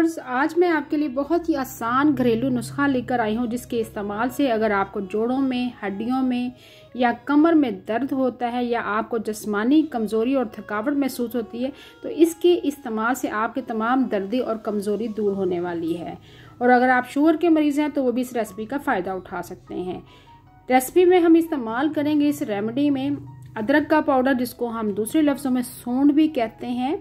Viewers, आज मैं आपके लिए बहुत ही आसान घरेलू नुस्खा लेकर आई हूँ जिसके इस्तेमाल से अगर आपको जोड़ों में, हड्डियों में या कमर में दर्द होता है या आपको जिस्मानी कमज़ोरी और थकावट महसूस होती है तो इसके इस्तेमाल से आपके तमाम दर्दी और कमज़ोरी दूर होने वाली है। और अगर आप शुगर के मरीज़ हैं तो वो भी इस रेसिपी का फ़ायदा उठा सकते हैं। रेसिपी में हम इस्तेमाल करेंगे इस रेमेडी में अदरक का पाउडर, जिसको हम दूसरे लफ्ज़ों में सूंड भी कहते हैं।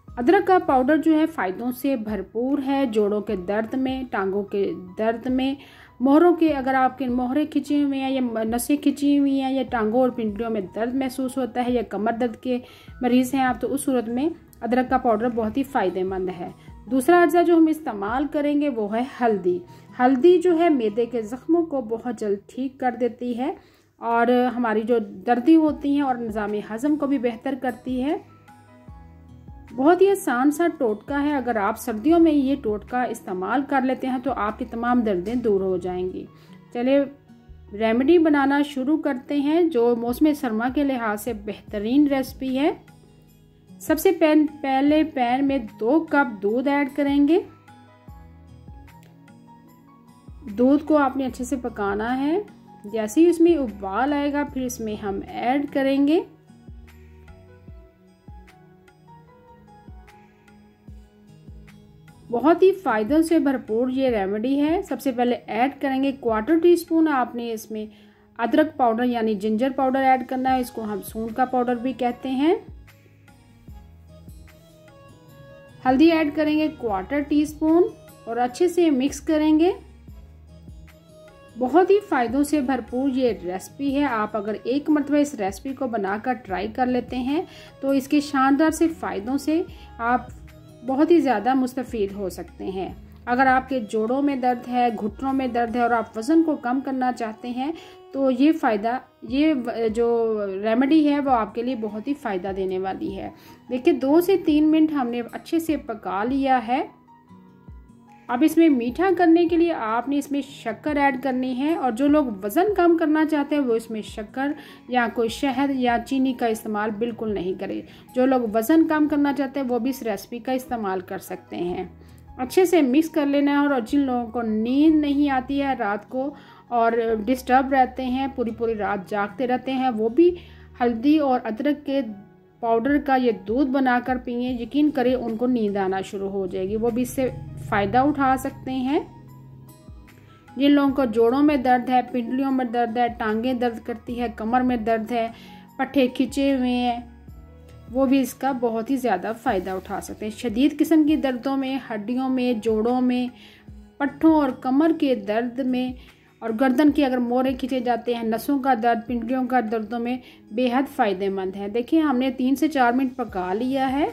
अदरक का पाउडर जो है फ़ायदों से भरपूर है। जोड़ों के दर्द में, टांगों के दर्द में, मोहरों के, अगर आपके मोहरे खिंची हुई हैं या नसें खिंची हुई हैं या टांगों और पिंडलियों में दर्द महसूस होता है या कमर दर्द के मरीज़ हैं आप, तो उस सूरत में अदरक का पाउडर बहुत ही फ़ायदेमंद है। दूसरा अज्जा जो हम इस्तेमाल करेंगे वो है हल्दी। हल्दी जो है मैदे के ज़ख्मों को बहुत जल्द ठीक कर देती है और हमारी जो दर्दी होती हैं और निज़ाम हज़म को भी बेहतर करती है। बहुत ही आसान सा टोटका है। अगर आप सर्दियों में ये टोटका इस्तेमाल कर लेते हैं तो आपकी तमाम दर्दें दूर हो जाएंगी। चलिए रेमेडी बनाना शुरू करते हैं, जो मौसम सरमा के लिहाज से बेहतरीन रेसिपी है। सबसे पहले पैन में 2 कप दूध ऐड करेंगे। दूध को आपने अच्छे से पकाना है। जैसे ही इसमें उबाल आएगा फिर इसमें हम ऐड करेंगे बहुत ही फ़ायदों से भरपूर ये रेमेडी है। सबसे पहले ऐड करेंगे 1/4 टीस्पून आपने इसमें अदरक पाउडर यानी जिंजर पाउडर ऐड करना है। इसको हम सूंड का पाउडर भी कहते हैं। हल्दी ऐड करेंगे 1/4 टीस्पून और अच्छे से मिक्स करेंगे। बहुत ही फ़ायदों से भरपूर ये रेसिपी है। आप अगर एक मरतबा इस रेसिपी को बनाकर ट्राई कर लेते हैं तो इसके शानदार से फ़ायदों से आप बहुत ही ज़्यादा मुस्तफ़ीद हो सकते हैं। अगर आपके जोड़ों में दर्द है, घुटनों में दर्द है और आप वज़न को कम करना चाहते हैं तो ये जो रेमेडी है वो आपके लिए बहुत ही फ़ायदा देने वाली है। देखिए 2 से 3 मिनट हमने अच्छे से पका लिया है। अब इसमें मीठा करने के लिए आपने इसमें शक्कर ऐड करनी है और जो लोग वज़न कम करना चाहते हैं वो इसमें शक्कर या कोई शहद या चीनी का इस्तेमाल बिल्कुल नहीं करें। जो लोग वज़न कम करना चाहते हैं वो भी इस रेसिपी का इस्तेमाल कर सकते हैं। अच्छे से मिक्स कर लेना है। और जिन लोगों को नींद नहीं आती है रात को और डिस्टर्ब रहते हैं, पूरी रात जागते रहते हैं, वो भी हल्दी और अदरक के पाउडर का ये दूध बनाकर पिए। यकीन करें उनको नींद आना शुरू हो जाएगी, वो भी इससे फ़ायदा उठा सकते हैं। जिन लोगों को जोड़ों में दर्द है, पिंडलियों में दर्द है, टांगें दर्द करती है, कमर में दर्द है, पट्टे खिंचे हुए हैं, वो भी इसका बहुत ही ज़्यादा फ़ायदा उठा सकते हैं। शदीद किस्म की दर्दों में, हड्डियों में, जोड़ों में, पट्ठों और कमर के दर्द में और गर्दन की अगर मोहरे खींचे जाते हैं, नसों का दर्द, पिंडलियों का दर्दों में बेहद फ़ायदेमंद है। देखिए हमने 3 से 4 मिनट पका लिया है।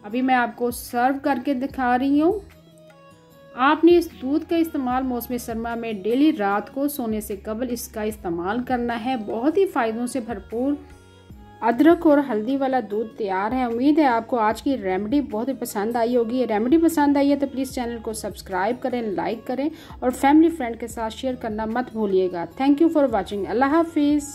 अभी मैं आपको सर्व करके दिखा रही हूँ। आपने इस दूध का इस्तेमाल मौसम सरमा में डेली रात को सोने से कबल इसका इस्तेमाल करना है। बहुत ही फ़ायदों से भरपूर अदरक और हल्दी वाला दूध तैयार है। उम्मीद है आपको आज की रेमेडी बहुत ही पसंद आई होगी। रेमेडी पसंद आई है तो प्लीज़ चैनल को सब्सक्राइब करें, लाइक करें और फैमिली फ्रेंड के साथ शेयर करना मत भूलिएगा। Thank you for watching. अल्लाह हाफिज़।